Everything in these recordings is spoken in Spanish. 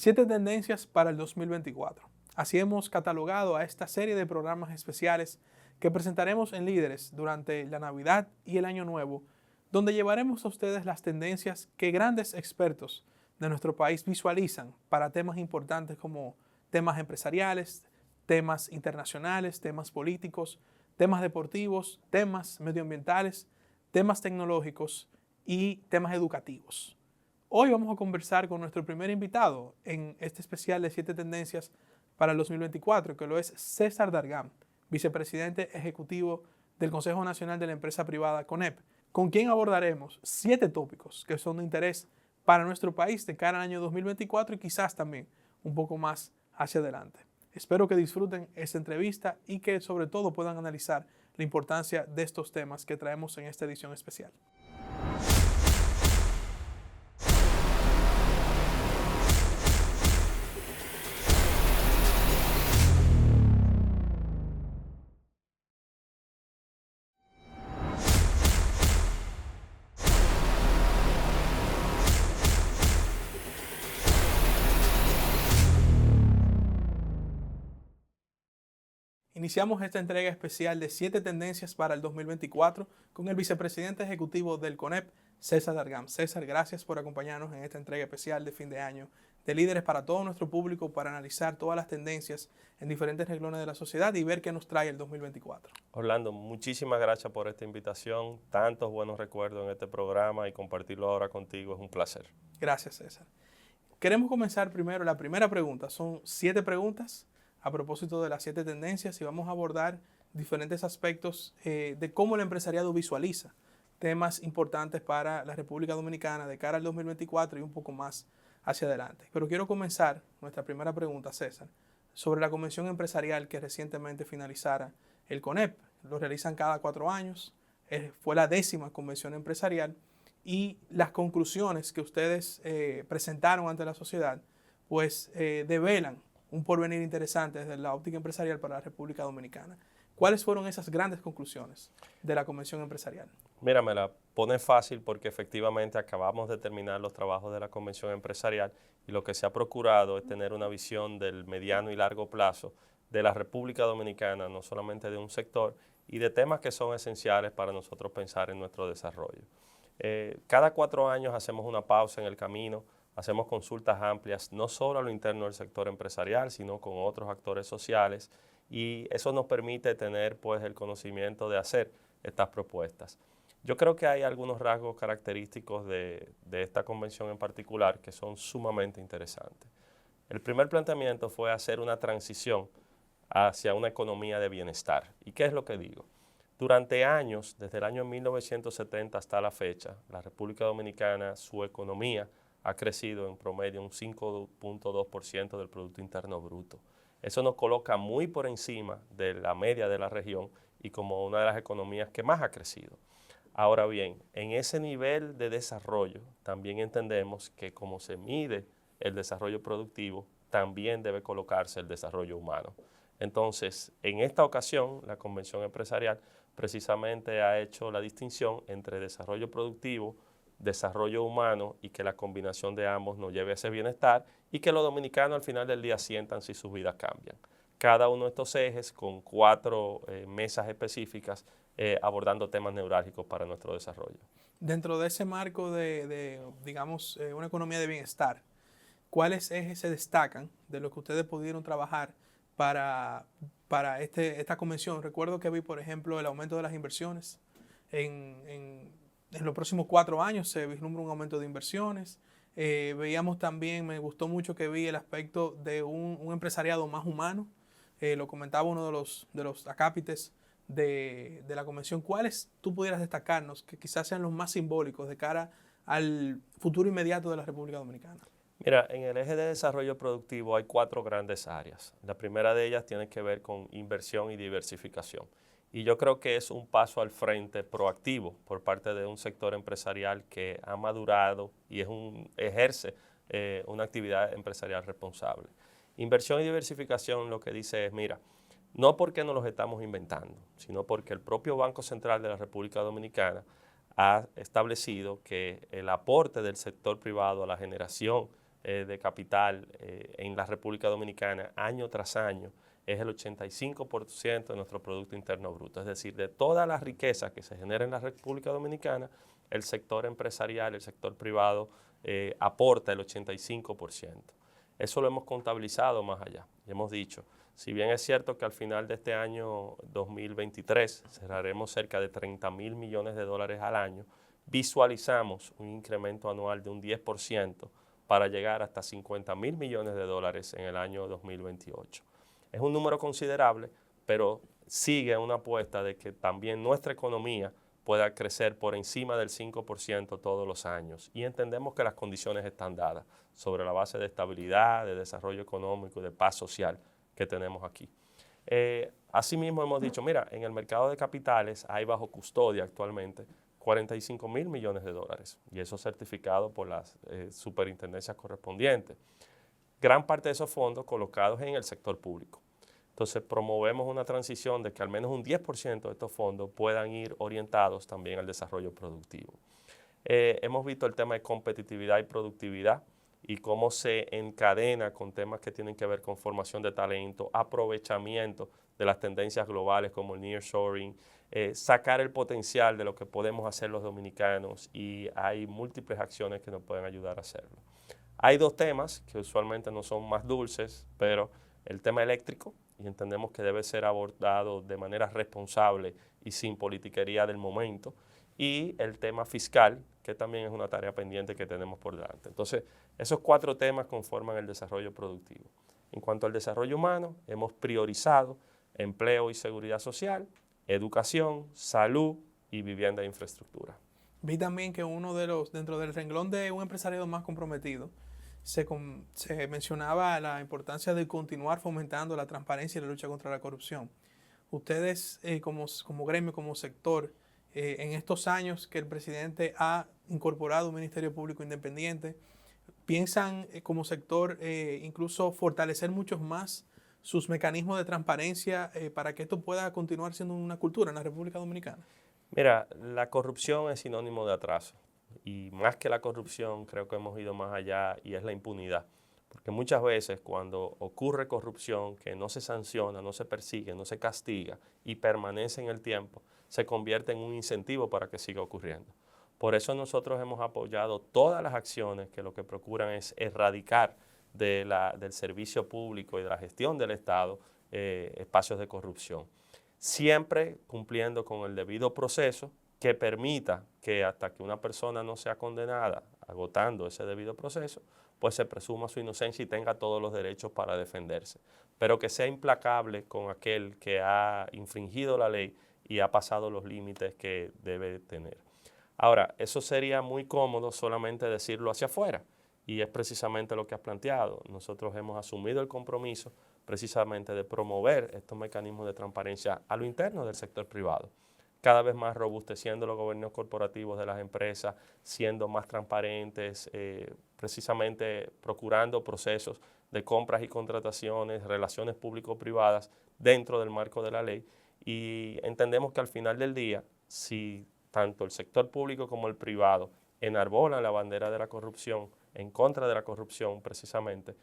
7 tendencias para el 2024. Así hemos catalogado a esta serie de programas especiales que presentaremos en Líderes durante la Navidad y el Año Nuevo, donde llevaremos a ustedes las tendencias que grandes expertos de nuestro país visualizan para temas importantes como temas empresariales, temas internacionales, temas políticos, temas deportivos, temas medioambientales, temas tecnológicos y temas educativos. Hoy vamos a conversar con nuestro primer invitado en este especial de 7 tendencias para el 2024, que lo es César Dargam, vicepresidente ejecutivo del Consejo Nacional de la Empresa Privada CONEP, con quien abordaremos 7 tópicos que son de interés para nuestro país de cara al año 2024 y quizás también un poco más hacia adelante. Espero que disfruten esta entrevista y que sobre todo puedan analizar la importancia de estos temas que traemos en esta edición especial. Iniciamos esta entrega especial de 7 tendencias para el 2024 con el vicepresidente ejecutivo del CONEP, César Dargam. César, gracias por acompañarnos en esta entrega especial de fin de año de Líderes para todo nuestro público para analizar todas las tendencias en diferentes renglones de la sociedad y ver qué nos trae el 2024. Orlando, muchísimas gracias por esta invitación, tantos buenos recuerdos en este programa y compartirlo ahora contigo es un placer. Gracias, César. Queremos comenzar primero, la primera pregunta, son 7 preguntas a propósito de las 7 tendencias y vamos a abordar diferentes aspectos de cómo el empresariado visualiza temas importantes para la República Dominicana de cara al 2024 y un poco más hacia adelante. Pero quiero comenzar nuestra primera pregunta, César, sobre la convención empresarial que recientemente finalizara el CONEP. Lo realizan cada 4 años, fue la 10ª convención empresarial y las conclusiones que ustedes presentaron ante la sociedad pues develan un porvenir interesante desde la óptica empresarial para la República Dominicana. ¿Cuáles fueron esas grandes conclusiones de la Convención Empresarial? Mira, me la pone fácil porque efectivamente acabamos de terminar los trabajos de la Convención Empresarial y lo que se ha procurado es tener una visión del mediano y largo plazo de la República Dominicana, no solamente de un sector, y de temas que son esenciales para nosotros pensar en nuestro desarrollo. Cada 4 años hacemos una pausa en el camino, hacemos consultas amplias, no solo a lo interno del sector empresarial, sino con otros actores sociales, y eso nos permite tener pues, el conocimiento de hacer estas propuestas. Yo creo que hay algunos rasgos característicos de esta convención en particular que son sumamente interesantes. El primer planteamiento fue hacer una transición hacia una economía de bienestar. ¿Y qué es lo que digo? Durante años, desde el año 1970 hasta la fecha, la República Dominicana, su economía, ha crecido en promedio un 5.2% del Producto Interno Bruto. Eso nos coloca muy por encima de la media de la región y como una de las economías que más ha crecido. Ahora bien, en ese nivel de desarrollo también entendemos que como se mide el desarrollo productivo, también debe colocarse el desarrollo humano. Entonces, en esta ocasión, la Convención Empresarial precisamente ha hecho la distinción entre desarrollo productivo, desarrollo humano y que la combinación de ambos nos lleve a ese bienestar y que los dominicanos al final del día sientan si sus vidas cambian. Cada uno de estos ejes con 4 mesas específicas abordando temas neurálgicos para nuestro desarrollo. Dentro de ese marco digamos, una economía de bienestar, ¿cuáles ejes se destacan de lo que ustedes pudieron trabajar para esta convención? Recuerdo que vi, por ejemplo, el aumento de las inversiones en los próximos 4 años se vislumbra un aumento de inversiones. Veíamos también, me gustó mucho que vi el aspecto de un empresariado más humano. Lo comentaba uno de los acápites de la convención. ¿Cuáles tú pudieras destacarnos que quizás sean los más simbólicos de cara al futuro inmediato de la República Dominicana? Mira, en el eje de desarrollo productivo hay 4 grandes áreas. La primera de ellas tiene que ver con inversión y diversificación. Y yo creo que es un paso al frente proactivo por parte de un sector empresarial que ha madurado y ejerce una actividad empresarial responsable. Inversión y diversificación lo que dice es, mira, no porque nos los estamos inventando, sino porque el propio Banco Central de la República Dominicana ha establecido que el aporte del sector privado a la generación de capital en la República Dominicana año tras año es el 85% de nuestro Producto Interno Bruto. Es decir, de toda la riqueza que se genera en la República Dominicana, el sector empresarial, el sector privado aporta el 85%. Eso lo hemos contabilizado más allá. Y hemos dicho, si bien es cierto que al final de este año 2023 cerraremos cerca de 30.000 millones de dólares al año, visualizamos un incremento anual de un 10% para llegar hasta 50.000 millones de dólares en el año 2028. Es un número considerable, pero sigue una apuesta de que también nuestra economía pueda crecer por encima del 5% todos los años. Y entendemos que las condiciones están dadas sobre la base de estabilidad, de desarrollo económico y de paz social que tenemos aquí. Asimismo hemos dicho, mira, en el mercado de capitales hay bajo custodia actualmente 45.000 millones de dólares y eso certificado por las superintendencias correspondientes. Gran parte de esos fondos colocados en el sector público. Entonces promovemos una transición de que al menos un 10% de estos fondos puedan ir orientados también al desarrollo productivo. Hemos visto el tema de competitividad y productividad y cómo se encadena con temas que tienen que ver con formación de talento, aprovechamiento de las tendencias globales como el nearshoring, sacar el potencial de lo que podemos hacer los dominicanos y hay múltiples acciones que nos pueden ayudar a hacerlo. Hay dos temas que usualmente no son más dulces, pero el tema eléctrico, y entendemos que debe ser abordado de manera responsable y sin politiquería del momento, y el tema fiscal, que también es una tarea pendiente que tenemos por delante. Entonces, esos 4 temas conforman el desarrollo productivo. En cuanto al desarrollo humano, hemos priorizado empleo y seguridad social, educación, salud y vivienda e infraestructura. Vi también que dentro del renglón de un empresariado más comprometido, se mencionaba la importancia de continuar fomentando la transparencia y la lucha contra la corrupción. Ustedes, como gremio, como sector, en estos años que el presidente ha incorporado un Ministerio Público Independiente, ¿piensan como sector incluso fortalecer mucho más sus mecanismos de transparencia para que esto pueda continuar siendo una cultura en la República Dominicana? Mira, la corrupción es sinónimo de atraso. Y más que la corrupción, creo que hemos ido más allá y es la impunidad. Porque muchas veces cuando ocurre corrupción que no se sanciona, no se persigue, no se castiga y permanece en el tiempo, se convierte en un incentivo para que siga ocurriendo. Por eso nosotros hemos apoyado todas las acciones que lo que procuran es erradicar del servicio público y de la gestión del Estado espacios de corrupción. Siempre cumpliendo con el debido proceso que permita que hasta que una persona no sea condenada, agotando ese debido proceso, pues se presuma su inocencia y tenga todos los derechos para defenderse. Pero que sea implacable con aquel que ha infringido la ley y ha pasado los límites que debe tener. Ahora, eso sería muy cómodo solamente decirlo hacia afuera y es precisamente lo que has planteado. Nosotros hemos asumido el compromiso precisamente de promover estos mecanismos de transparencia a lo interno del sector privado, cada vez más robusteciendo los gobiernos corporativos de las empresas, siendo más transparentes, precisamente procurando procesos de compras y contrataciones, relaciones público-privadas dentro del marco de la ley y entendemos que al final del día, si tanto el sector público como el privado enarbolan la bandera de la corrupción, en contra de la corrupción precisamente,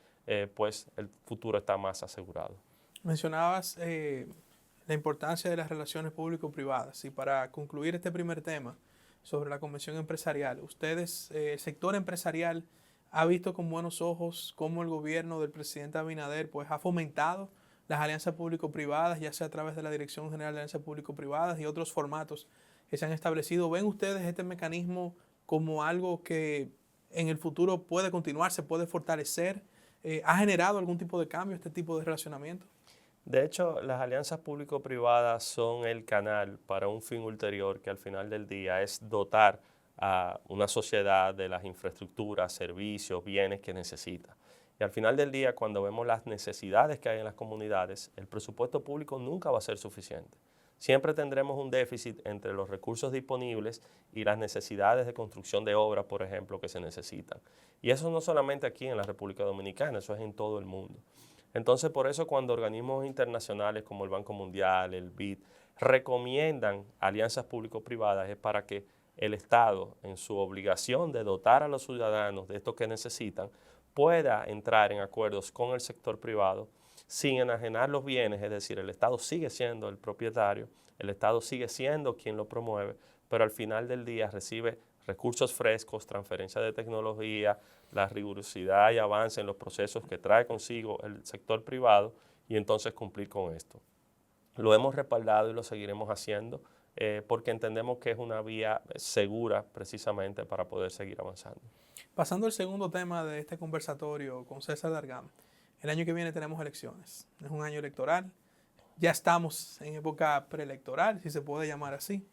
pues el futuro está más asegurado. Mencionabas la importancia de las relaciones público-privadas y para concluir este primer tema sobre la convención empresarial, ustedes, el sector empresarial, ha visto con buenos ojos cómo el gobierno del presidente Abinader pues, ha fomentado las alianzas público-privadas, ya sea a través de la Dirección General de Alianzas Público-Privadas y otros formatos que se han establecido. ¿Ven ustedes este mecanismo como algo que en el futuro puede continuar, se puede fortalecer? ¿Ha generado algún tipo de cambio este tipo de relacionamiento? De hecho, las alianzas público-privadas son el canal para un fin ulterior que al final del día es dotar a una sociedad de las infraestructuras, servicios, bienes que necesita. Y al final del día, cuando vemos las necesidades que hay en las comunidades, el presupuesto público nunca va a ser suficiente. Siempre tendremos un déficit entre los recursos disponibles y las necesidades de construcción de obras, por ejemplo, que se necesitan. Y eso no solamente aquí en la República Dominicana, eso es en todo el mundo. Entonces, por eso cuando organismos internacionales como el Banco Mundial, el BID, recomiendan alianzas público-privadas es para que el Estado, en su obligación de dotar a los ciudadanos de esto que necesitan, pueda entrar en acuerdos con el sector privado sin enajenar los bienes, es decir, el Estado sigue siendo el propietario, el Estado sigue siendo quien lo promueve, pero al final del día recibe recursos frescos, transferencia de tecnología, la rigurosidad y avance en los procesos que trae consigo el sector privado y entonces cumplir con esto. Lo hemos respaldado y lo seguiremos haciendo porque entendemos que es una vía segura precisamente para poder seguir avanzando. Pasando al segundo tema de este conversatorio con César Dargam, el año que viene tenemos elecciones. Es un año electoral. Ya estamos en época preelectoral, si se puede llamar así.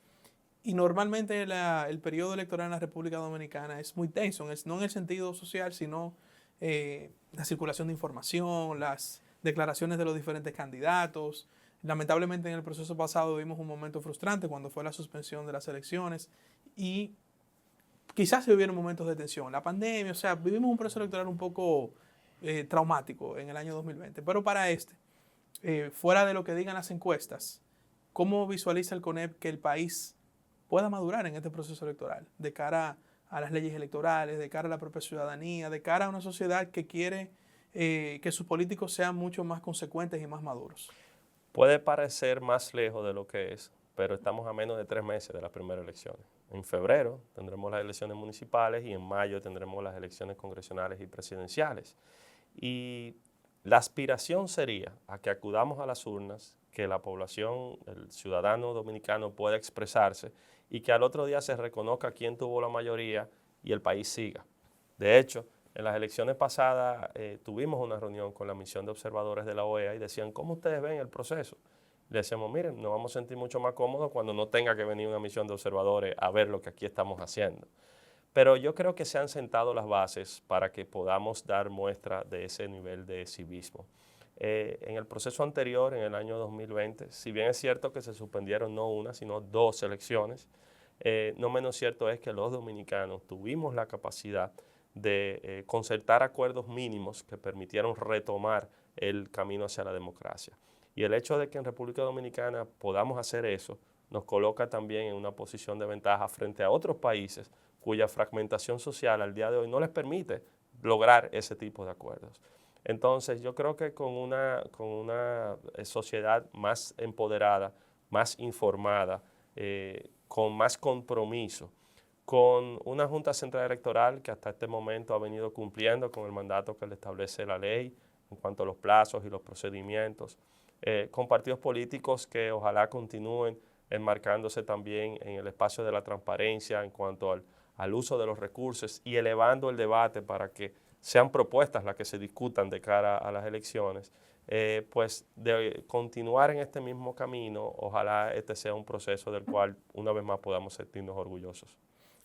Y normalmente el periodo electoral en la República Dominicana es muy tenso, no en el sentido social, sino la circulación de información, las declaraciones de los diferentes candidatos. Lamentablemente en el proceso pasado vimos un momento frustrante cuando fue la suspensión de las elecciones y quizás se hubieron momentos de tensión. La pandemia, o sea, vivimos un proceso electoral un poco traumático en el año 2020. Pero para fuera de lo que digan las encuestas, ¿cómo visualiza el CONEP que el país pueda madurar en este proceso electoral de cara a las leyes electorales, de cara a la propia ciudadanía, de cara a una sociedad que quiere que sus políticos sean mucho más consecuentes y más maduros? Puede parecer más lejos de lo que es, pero estamos a menos de 3 meses de las primeras elecciones. En febrero tendremos las elecciones municipales y en mayo tendremos las elecciones congresionales y presidenciales. Y la aspiración sería a que acudamos a las urnas, que la población, el ciudadano dominicano pueda expresarse y que al otro día se reconozca quién tuvo la mayoría y el país siga. De hecho, en las elecciones pasadas tuvimos una reunión con la misión de observadores de la OEA y decían, ¿cómo ustedes ven el proceso? Le decíamos, miren, nos vamos a sentir mucho más cómodos cuando no tenga que venir una misión de observadores a ver lo que aquí estamos haciendo. Pero yo creo que se han sentado las bases para que podamos dar muestra de ese nivel de civismo. En el proceso anterior, en el año 2020, si bien es cierto que se suspendieron no una, sino 2 elecciones, no menos cierto es que los dominicanos tuvimos la capacidad de concertar acuerdos mínimos que permitieron retomar el camino hacia la democracia. Y el hecho de que en República Dominicana podamos hacer eso nos coloca también en una posición de ventaja frente a otros países cuya fragmentación social al día de hoy no les permite lograr ese tipo de acuerdos. Entonces, yo creo que con una sociedad más empoderada, más informada, con más compromiso, con una Junta Central Electoral que hasta este momento ha venido cumpliendo con el mandato que le establece la ley en cuanto a los plazos y los procedimientos, con partidos políticos que ojalá continúen enmarcándose también en el espacio de la transparencia en cuanto al uso de los recursos y elevando el debate para que sean propuestas las que se discutan de cara a las elecciones, pues de continuar en este mismo camino, ojalá este sea un proceso del cual una vez más podamos sentirnos orgullosos.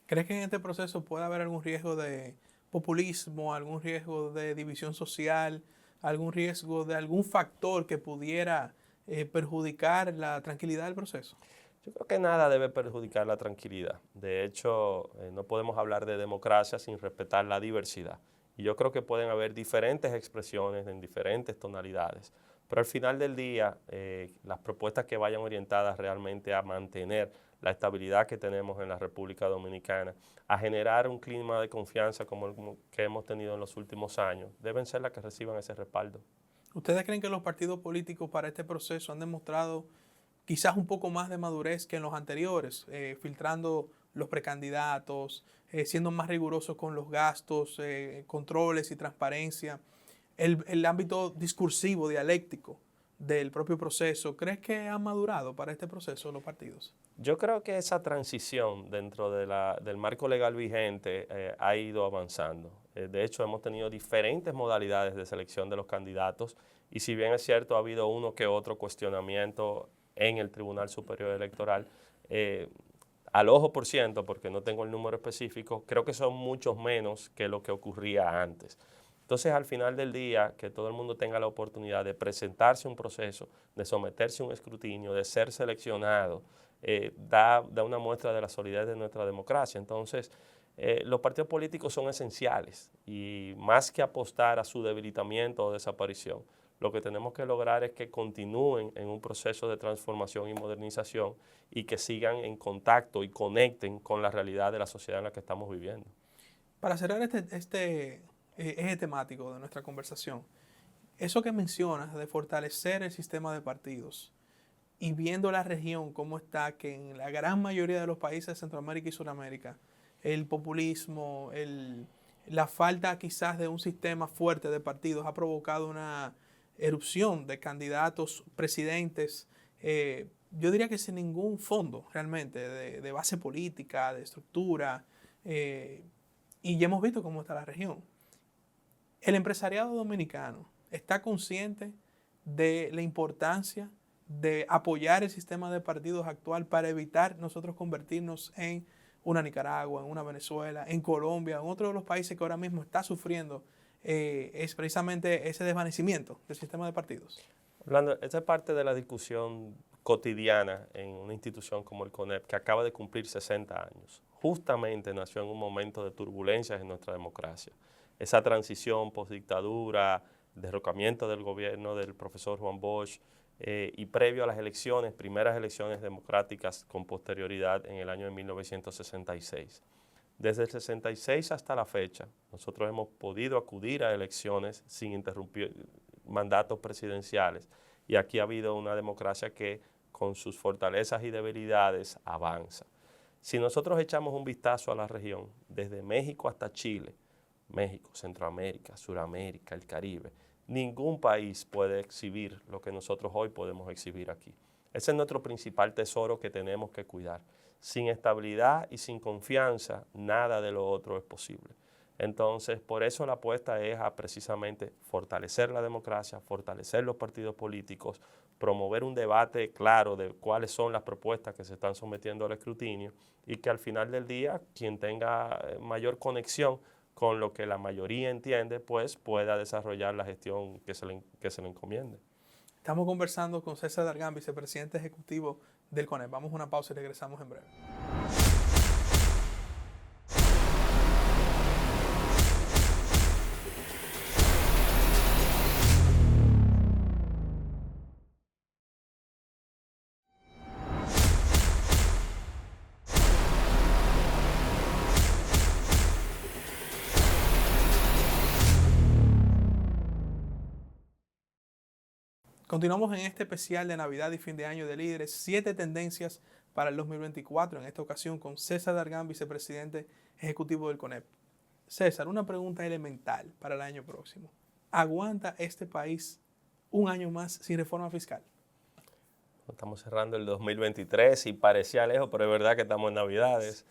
¿Crees que en este proceso puede haber algún riesgo de populismo, algún riesgo de división social, algún riesgo de algún factor que pudiera perjudicar la tranquilidad del proceso? Yo creo que nada debe perjudicar la tranquilidad. De hecho, no podemos hablar de democracia sin respetar la diversidad. Y yo creo que pueden haber diferentes expresiones en diferentes tonalidades. Pero al final del día, las propuestas que vayan orientadas realmente a mantener la estabilidad que tenemos en la República Dominicana, a generar un clima de confianza como el que hemos tenido en los últimos años, deben ser las que reciban ese respaldo. ¿Ustedes creen que los partidos políticos para este proceso han demostrado quizás un poco más de madurez que en los anteriores, filtrando los precandidatos, siendo más rigurosos con los gastos, controles y transparencia, el ámbito discursivo, dialéctico del propio proceso? ¿Crees que han madurado para este proceso los partidos? Yo creo que esa transición dentro del marco legal vigente ha ido avanzando. De hecho, hemos tenido diferentes modalidades de selección de los candidatos y si bien es cierto, ha habido uno que otro cuestionamiento en el Tribunal Superior Electoral, al ojo por ciento, porque no tengo el número específico, creo que son muchos menos que lo que ocurría antes. Entonces, al final del día, que todo el mundo tenga la oportunidad de presentarse a un proceso, de someterse a un escrutinio, de ser seleccionado, da una muestra de la solidez de nuestra democracia. Entonces, los partidos políticos son esenciales y más que apostar a su debilitamiento o desaparición, lo que tenemos que lograr es que continúen en un proceso de transformación y modernización y que sigan en contacto y conecten con la realidad de la sociedad en la que estamos viviendo. Para cerrar eje temático de nuestra conversación. Eso que mencionas de fortalecer el sistema de partidos y viendo la región cómo está, que en la gran mayoría de los países de Centroamérica y Sudamérica, el populismo, la falta quizás de un sistema fuerte de partidos ha provocado una erupción de candidatos, presidentes, yo diría que sin ningún fondo realmente de base política, de estructura, y ya hemos visto cómo está la región. El empresariado dominicano está consciente de la importancia de apoyar el sistema de partidos actual para evitar nosotros convertirnos en una Nicaragua, en una Venezuela, en Colombia, en otro de los países que ahora mismo está sufriendo es precisamente ese desvanecimiento del sistema de partidos. Orlando, esta es parte de la discusión cotidiana en una institución como el CONEP, que acaba de cumplir 60 años. Justamente nació en un momento de turbulencias en nuestra democracia. Esa transición postdictadura, derrocamiento del gobierno del profesor Juan Bosch, y previo a las elecciones, primeras elecciones democráticas con posterioridad en el año de 1966. Desde el 66 hasta la fecha, nosotros hemos podido acudir a elecciones sin interrumpir mandatos presidenciales, y aquí ha habido una democracia que con sus fortalezas y debilidades avanza. Si nosotros echamos un vistazo a la región, desde México hasta Chile, México, Centroamérica, Suramérica, el Caribe, ningún país puede exhibir lo que nosotros hoy podemos exhibir aquí. Ese es nuestro principal tesoro que tenemos que cuidar. Sin estabilidad y sin confianza, nada de lo otro es posible. Entonces, por eso la apuesta es a precisamente fortalecer la democracia, fortalecer los partidos políticos, promover un debate claro de cuáles son las propuestas que se están sometiendo al escrutinio y que al final del día, quien tenga mayor conexión con lo que la mayoría entiende, pues pueda desarrollar la gestión que se le encomiende. Estamos conversando con César Dargan, vicepresidente ejecutivo del CONEP. Vamos a una pausa y regresamos en breve. Continuamos en este especial de Navidad y fin de año de líderes, 7 tendencias para el 2024, en esta ocasión con César Dargan, vicepresidente ejecutivo del CONEP. César, una pregunta elemental para el año próximo. ¿Aguanta este país un año más sin reforma fiscal? Estamos cerrando el 2023 y parecía lejos, pero es verdad que estamos en Navidades.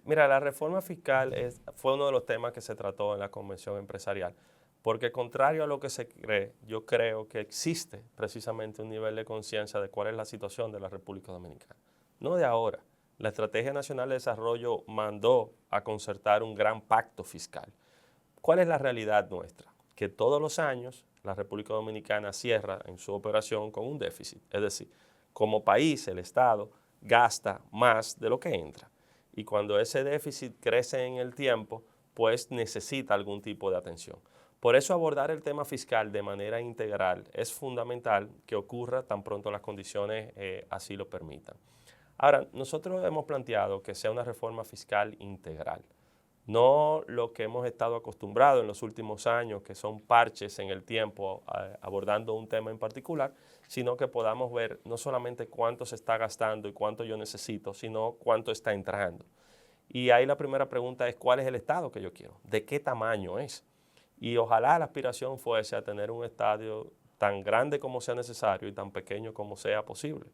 Mira, la reforma fiscal fue uno de los temas que se trató en la convención empresarial. Porque contrario a lo que se cree, yo creo que existe precisamente un nivel de conciencia de cuál es la situación de la República Dominicana. No de ahora. La Estrategia Nacional de Desarrollo mandó a concertar un gran pacto fiscal. ¿Cuál es la realidad nuestra? Que todos los años la República Dominicana cierra en su operación con un déficit. Es decir, como país, el Estado gasta más de lo que entra. Y cuando ese déficit crece en el tiempo, pues necesita algún tipo de atención. Por eso abordar el tema fiscal de manera integral es fundamental que ocurra tan pronto las condiciones así lo permitan. Ahora, nosotros hemos planteado que sea una reforma fiscal integral, no lo que hemos estado acostumbrados en los últimos años, que son parches en el tiempo abordando un tema en particular, sino que podamos ver no solamente cuánto se está gastando y cuánto yo necesito, sino cuánto está entrando. Y ahí la primera pregunta es, ¿cuál es el Estado que yo quiero? ¿De qué tamaño es? Y ojalá la aspiración fuese a tener un estadio tan grande como sea necesario y tan pequeño como sea posible.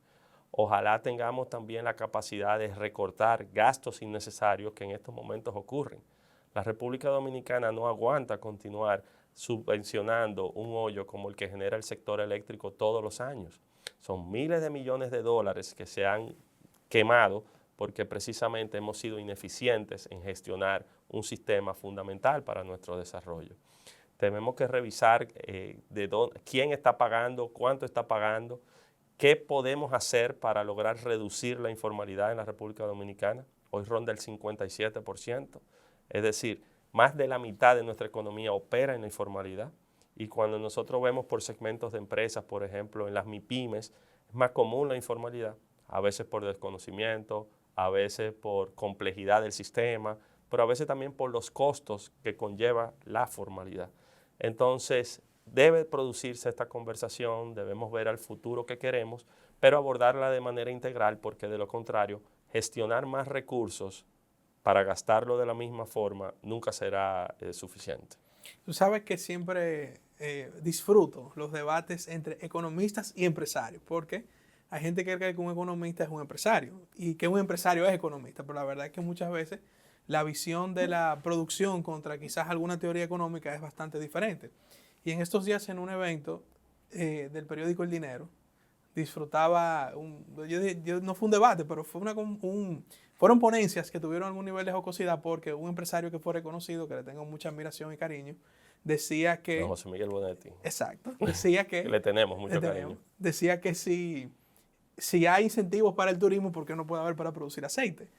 Ojalá tengamos también la capacidad de recortar gastos innecesarios que en estos momentos ocurren. La República Dominicana no aguanta continuar subvencionando un hoyo como el que genera el sector eléctrico todos los años. Son miles de millones de dólares que se han quemado porque precisamente hemos sido ineficientes en gestionar un sistema fundamental para nuestro desarrollo. Tenemos que revisar quién está pagando, cuánto está pagando, qué podemos hacer para lograr reducir la informalidad en la República Dominicana. Hoy ronda el 57%, es decir, más de la mitad de nuestra economía opera en la informalidad. Y cuando nosotros vemos por segmentos de empresas, por ejemplo, en las MIPYMES, es más común la informalidad, a veces por desconocimiento, a veces por complejidad del sistema, pero a veces también por los costos que conlleva la formalidad. Entonces, debe producirse esta conversación, debemos ver al futuro que queremos, pero abordarla de manera integral, porque de lo contrario, gestionar más recursos para gastarlo de la misma forma nunca será suficiente. Tú sabes que siempre disfruto los debates entre economistas y empresarios, porque hay gente que cree que un economista es un empresario y que un empresario es economista, pero la verdad es que muchas veces la visión de la producción contra quizás alguna teoría económica es bastante diferente. Y en estos días en un evento del periódico El Dinero, disfrutaba, no fue un debate, pero fue fueron ponencias que tuvieron algún nivel de jocosidad porque un empresario que fue reconocido, que le tengo mucha admiración y cariño, decía que... Don José Miguel Bonetti. Exacto, decía que... Le tenemos mucho cariño. Decía que si hay incentivos para el turismo, ¿por qué no puede haber para producir aceite?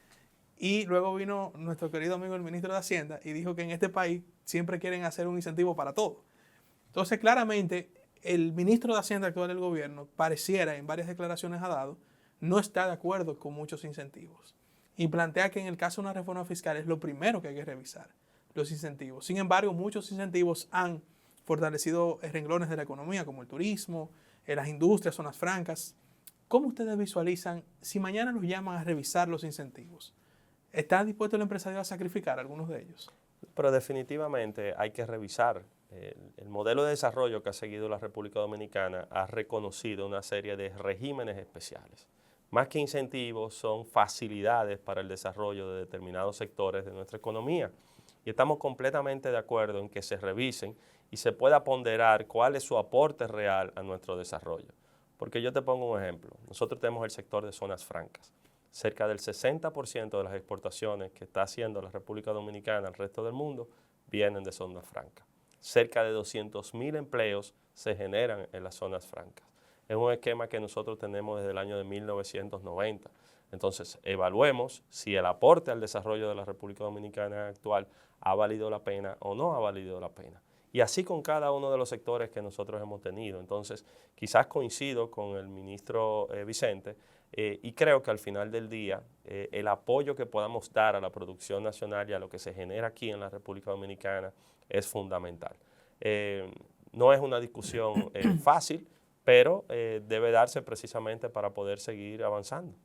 Y luego vino nuestro querido amigo el ministro de Hacienda y dijo que en este país siempre quieren hacer un incentivo para todo. Entonces, claramente, el ministro de Hacienda actual del gobierno pareciera, en varias declaraciones ha dado, no está de acuerdo con muchos incentivos. Y plantea que en el caso de una reforma fiscal es lo primero que hay que revisar, los incentivos. Sin embargo, muchos incentivos han fortalecido renglones de la economía, como el turismo, las industrias, zonas francas. ¿Cómo ustedes visualizan si mañana los llaman a revisar los incentivos? ¿Está dispuesto el empresario a sacrificar algunos de ellos? Pero definitivamente hay que revisar. El modelo de desarrollo que ha seguido la República Dominicana ha reconocido una serie de regímenes especiales. Más que incentivos, son facilidades para el desarrollo de determinados sectores de nuestra economía. Y estamos completamente de acuerdo en que se revisen y se pueda ponderar cuál es su aporte real a nuestro desarrollo. Porque yo te pongo un ejemplo. Nosotros tenemos el sector de zonas francas. Cerca del 60% de las exportaciones que está haciendo la República Dominicana al resto del mundo vienen de zonas francas. Cerca de 200.000 empleos se generan en las zonas francas. Es un esquema que nosotros tenemos desde el año de 1990. Entonces, evaluemos si el aporte al desarrollo de la República Dominicana actual ha valido la pena o no ha valido la pena. Y así con cada uno de los sectores que nosotros hemos tenido. Entonces, quizás coincido con el ministro Vicente y creo que al final del día el apoyo que podamos dar a la producción nacional y a lo que se genera aquí en la República Dominicana es fundamental. No es una discusión fácil, pero debe darse precisamente para poder seguir avanzando.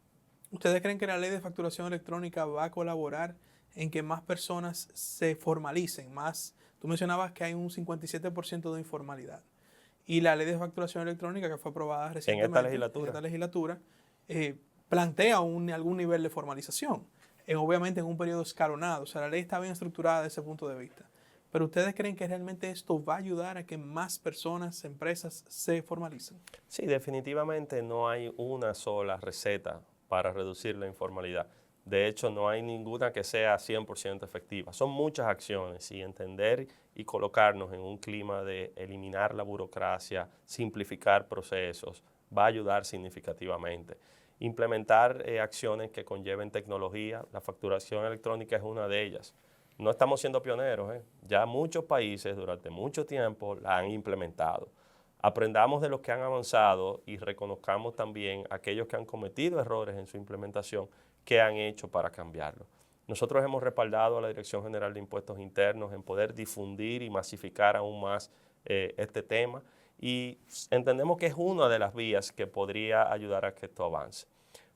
¿Ustedes creen que la ley de facturación electrónica va a colaborar en que más personas se formalicen? Tú mencionabas que hay un 57% de informalidad. Y la ley de facturación electrónica que fue aprobada recientemente en esta legislatura plantea algún nivel de formalización, obviamente en un periodo escalonado. O sea, la ley está bien estructurada desde ese punto de vista. ¿Pero ustedes creen que realmente esto va a ayudar a que más personas, empresas se formalicen? Sí, definitivamente no hay una sola receta para reducir la informalidad. De hecho, no hay ninguna que sea 100% efectiva. Son muchas acciones y entender y colocarnos en un clima de eliminar la burocracia, simplificar procesos, va a ayudar significativamente. Implementar acciones que conlleven tecnología, la facturación electrónica es una de ellas. No estamos siendo pioneros, ya muchos países durante mucho tiempo la han implementado. Aprendamos de los que han avanzado y reconozcamos también aquellos que han cometido errores en su implementación, qué han hecho para cambiarlo. Nosotros hemos respaldado a la Dirección General de Impuestos Internos en poder difundir y masificar aún más este tema y entendemos que es una de las vías que podría ayudar a que esto avance.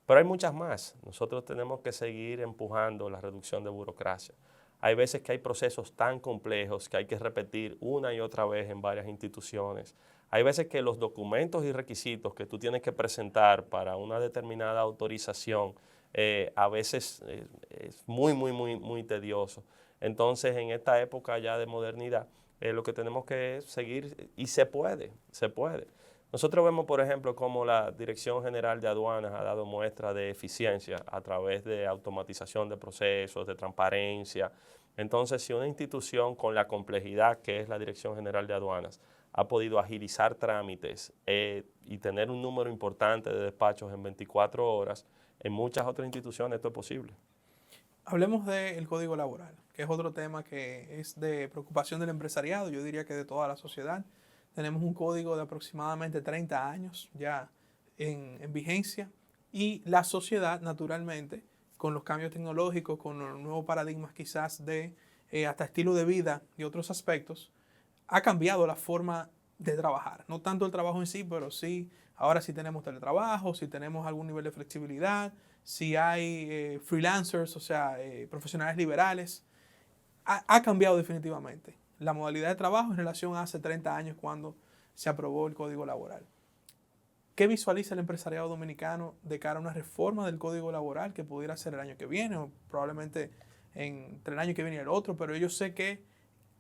Pero hay muchas más. Nosotros tenemos que seguir empujando la reducción de burocracia. Hay veces que hay procesos tan complejos que hay que repetir una y otra vez en varias instituciones. Hay veces que los documentos y requisitos que tú tienes que presentar para una determinada autorización a veces es muy tedioso. Entonces, en esta época ya de modernidad, lo que tenemos que seguir, y se puede. Nosotros vemos, por ejemplo, cómo la Dirección General de Aduanas ha dado muestra de eficiencia a través de automatización de procesos, de transparencia. Entonces, si una institución con la complejidad que es la Dirección General de Aduanas ha podido agilizar trámites y tener un número importante de despachos en 24 horas, en muchas otras instituciones esto es posible. Hablemos del Código Laboral, que es otro tema que es de preocupación del empresariado, yo diría que de toda la sociedad. Tenemos un código de aproximadamente 30 años ya en vigencia y la sociedad naturalmente con los cambios tecnológicos, con los nuevos paradigmas quizás de hasta estilo de vida y otros aspectos, ha cambiado la forma de trabajar. No tanto el trabajo en sí, pero sí, ahora sí tenemos teletrabajo, si tenemos algún nivel de flexibilidad, si hay freelancers, o sea, profesionales liberales. Ha cambiado definitivamente la modalidad de trabajo en relación a hace 30 años cuando se aprobó el Código Laboral. ¿Qué visualiza el empresariado dominicano de cara a una reforma del Código Laboral que pudiera ser el año que viene o probablemente entre el año que viene y el otro? Pero yo sé que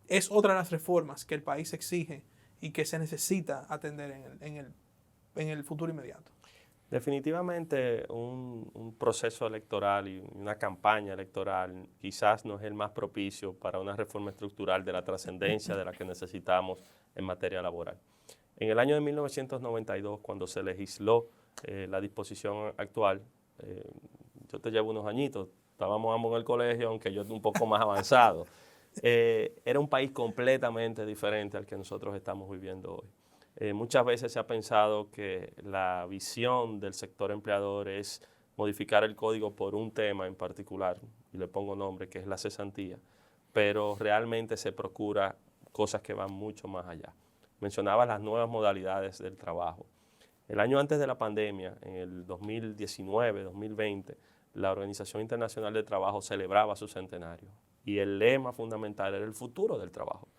es otra de las reformas que el país exige y que se necesita atender en el futuro inmediato. Definitivamente un proceso electoral y una campaña electoral quizás no es el más propicio para una reforma estructural de la trascendencia de la que necesitamos en materia laboral. En el año de 1992, cuando se legisló la disposición actual, yo te llevo unos añitos, estábamos ambos en el colegio, aunque yo un poco más avanzado. Era un país completamente diferente al que nosotros estamos viviendo hoy. Muchas veces se ha pensado que la visión del sector empleador es modificar el código por un tema en particular, y le pongo nombre, que es la cesantía, pero realmente se procura cosas que van mucho más allá. Mencionaba las nuevas modalidades del trabajo. El año antes de la pandemia, en el 2019, 2020, la Organización Internacional del Trabajo celebraba su centenario y el lema fundamental era el futuro del trabajo.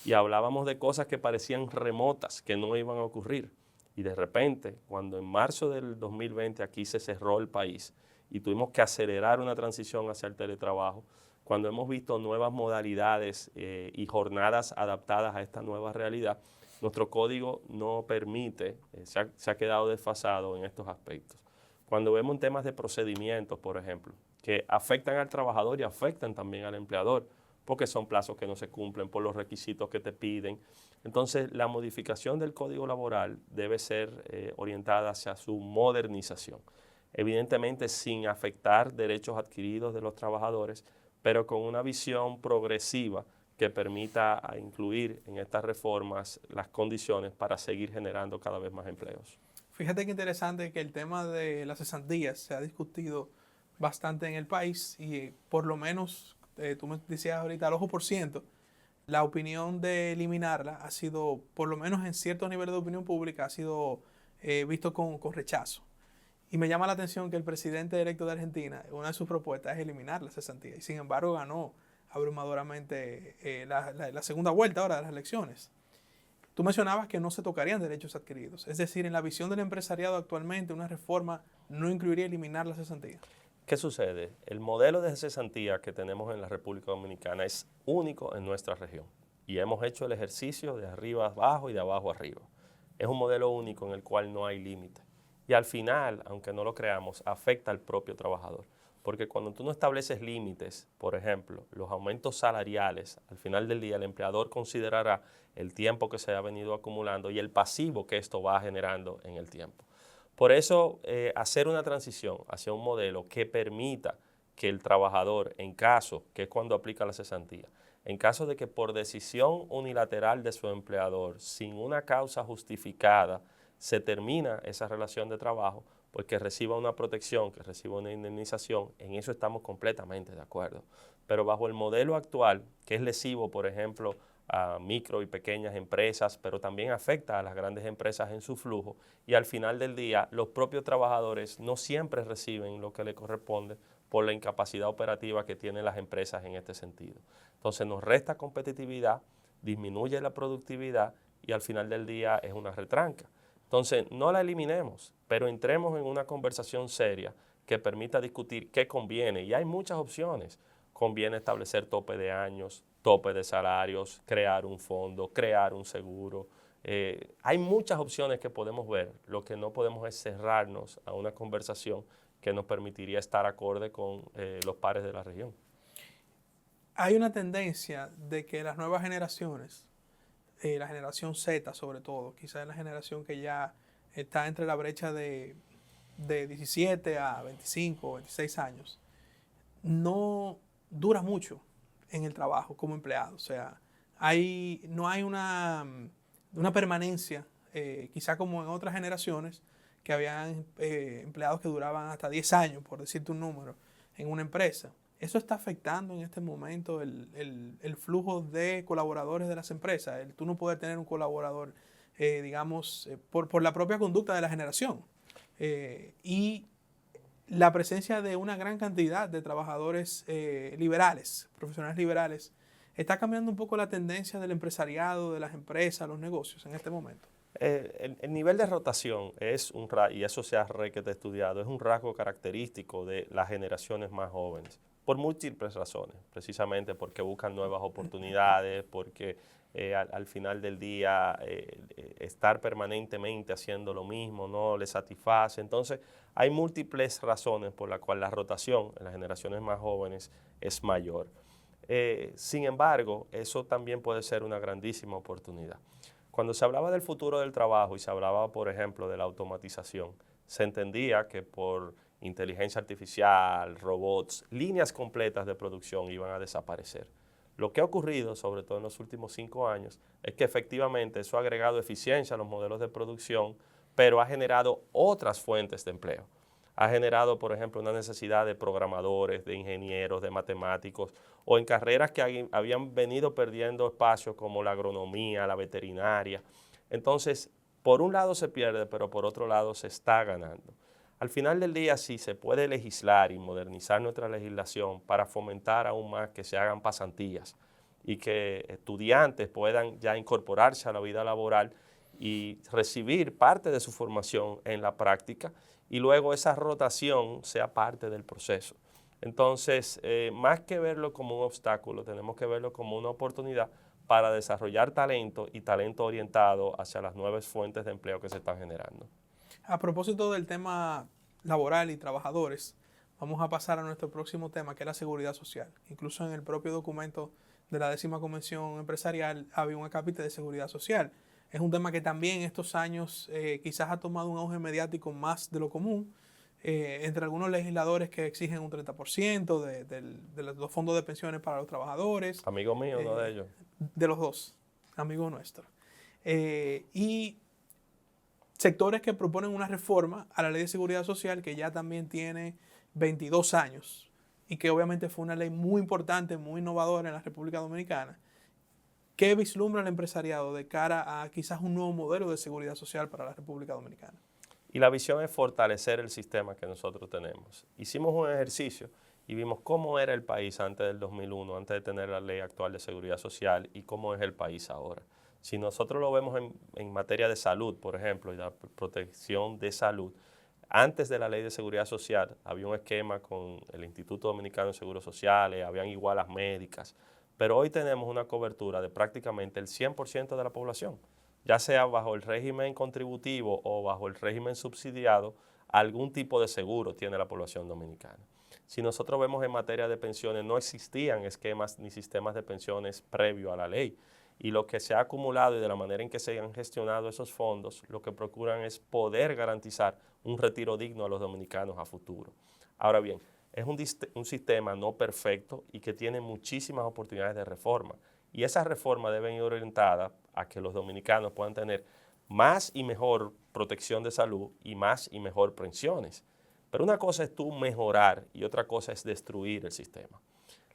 Y hablábamos de cosas que parecían remotas, que no iban a ocurrir. Y de repente, cuando en marzo del 2020 aquí se cerró el país y tuvimos que acelerar una transición hacia el teletrabajo, cuando hemos visto nuevas modalidades y jornadas adaptadas a esta nueva realidad, nuestro código no permite, se ha quedado desfasado en estos aspectos. Cuando vemos temas de procedimientos, por ejemplo, que afectan al trabajador y afectan también al empleador, porque son plazos que no se cumplen por los requisitos que te piden. Entonces, la modificación del Código Laboral debe ser orientada hacia su modernización. Evidentemente, sin afectar derechos adquiridos de los trabajadores, pero con una visión progresiva que permita incluir en estas reformas las condiciones para seguir generando cada vez más empleos. Fíjate qué interesante que el tema de las cesantías se ha discutido bastante en el país y por lo menos, tú me decías ahorita, al ojo por ciento, la opinión de eliminarla ha sido, por lo menos en ciertos niveles de opinión pública, ha sido visto con rechazo. Y me llama la atención que el presidente electo de Argentina, una de sus propuestas es eliminar la cesantía. Y sin embargo ganó abrumadoramente la segunda vuelta ahora de las elecciones. Tú mencionabas que no se tocarían derechos adquiridos. Es decir, en la visión del empresariado actualmente, una reforma no incluiría eliminar la cesantía. ¿Qué sucede? El modelo de cesantía que tenemos en la República Dominicana es único en nuestra región. Y hemos hecho el ejercicio de arriba abajo y de abajo arriba. Es un modelo único en el cual no hay límite. Y al final, aunque no lo creamos, afecta al propio trabajador. Porque cuando tú no estableces límites, por ejemplo, los aumentos salariales, al final del día el empleador considerará el tiempo que se ha venido acumulando y el pasivo que esto va generando en el tiempo. Por eso, hacer una transición hacia un modelo que permita que el trabajador, en caso, que es cuando aplica la cesantía, en caso de que por decisión unilateral de su empleador, sin una causa justificada, se termina esa relación de trabajo, pues que reciba una protección, que reciba una indemnización, en eso estamos completamente de acuerdo. Pero bajo el modelo actual, que es lesivo, por ejemplo, a micro y pequeñas empresas, pero también afecta a las grandes empresas en su flujo, y al final del día los propios trabajadores no siempre reciben lo que les corresponde por la incapacidad operativa que tienen las empresas en este sentido. Entonces nos resta competitividad, disminuye la productividad y al final del día es una retranca. Entonces, no la eliminemos, pero entremos en una conversación seria que permita discutir qué conviene. Y hay muchas opciones. Conviene establecer tope de años, tope de salarios, crear un fondo, crear un seguro. Hay muchas opciones que podemos ver. Lo que no podemos es cerrarnos a una conversación que nos permitiría estar acorde con los pares de la región. Hay una tendencia de que las nuevas generaciones, la generación Z sobre todo, quizás es la generación que ya está entre la brecha de 17 a 25 o 26 años, no dura mucho en el trabajo como empleado. O sea, no hay una permanencia, quizá como en otras generaciones, que habían empleados que duraban hasta 10 años, por decirte un número. en una empresa. ¿Eso está afectando en este momento el flujo de colaboradores de las empresas? Tú no puedes tener un colaborador, digamos, por la propia conducta de la generación. Y la presencia de una gran cantidad de trabajadores liberales, profesionales liberales, está cambiando un poco la tendencia del empresariado, de las empresas, los negocios en este momento. El nivel de rotación es y eso se ha requete estudiado, es un rasgo característico de las generaciones más jóvenes, por múltiples razones, precisamente porque buscan nuevas oportunidades, porque al final del día estar permanentemente haciendo lo mismo no les satisface. Entonces, hay múltiples razones por las cuales la rotación en las generaciones más jóvenes es mayor. Sin embargo, eso también puede ser una grandísima oportunidad. Cuando se hablaba del futuro del trabajo y se hablaba, por ejemplo, de la automatización, se entendía que por inteligencia artificial, robots, líneas completas de producción iban a desaparecer. Lo que ha ocurrido, sobre todo en los últimos 5 años, es que efectivamente eso ha agregado eficiencia a los modelos de producción, pero ha generado otras fuentes de empleo. Ha generado, por ejemplo, una necesidad de programadores, de ingenieros, de matemáticos, o en carreras que habían venido perdiendo espacio como la agronomía, la veterinaria. Entonces, por un lado se pierde, pero por otro lado se está ganando. Al final del día, sí se puede legislar y modernizar nuestra legislación para fomentar aún más que se hagan pasantías y que estudiantes puedan ya incorporarse a la vida laboral y recibir parte de su formación en la práctica y luego esa rotación sea parte del proceso. Entonces, más que verlo como un obstáculo, tenemos que verlo como una oportunidad para desarrollar talento y talento orientado hacia las nuevas fuentes de empleo que se están generando. A propósito del tema laboral y trabajadores, vamos a pasar a nuestro próximo tema, que es la seguridad social. Incluso en el propio documento de la 10ª Convención Empresarial había un acápite de seguridad social. Es un tema que también estos años quizás ha tomado un auge mediático más de lo común, entre algunos legisladores que exigen un 30% de los fondos de pensiones para los trabajadores. Amigo mío, uno de ellos. De los dos, amigo nuestro. Y sectores que proponen una reforma a la Ley de Seguridad Social que ya también tiene 22 años y que obviamente fue una ley muy importante, muy innovadora en la República Dominicana. ¿Qué vislumbra el empresariado de cara a quizás un nuevo modelo de seguridad social para la República Dominicana? Y la visión es fortalecer el sistema que nosotros tenemos. Hicimos un ejercicio y vimos cómo era el país antes del 2001, antes de tener la ley actual de seguridad social y cómo es el país ahora. Si nosotros lo vemos en materia de salud, por ejemplo, y la protección de salud, antes de la ley de seguridad social había un esquema con el Instituto Dominicano de Seguros Sociales, habían igualas médicas, pero hoy tenemos una cobertura de prácticamente el 100% de la población, ya sea bajo el régimen contributivo o bajo el régimen subsidiado, algún tipo de seguro tiene la población dominicana. Si nosotros vemos en materia de pensiones, no existían esquemas ni sistemas de pensiones previo a la ley. Y lo que se ha acumulado y de la manera en que se han gestionado esos fondos, lo que procuran es poder garantizar un retiro digno a los dominicanos a futuro. Ahora bien, es un sistema no perfecto y que tiene muchísimas oportunidades de reforma. Y esas reformas deben ir orientadas a que los dominicanos puedan tener más y mejor protección de salud y más y mejor pensiones. Pero una cosa es tú mejorar y otra cosa es destruir el sistema.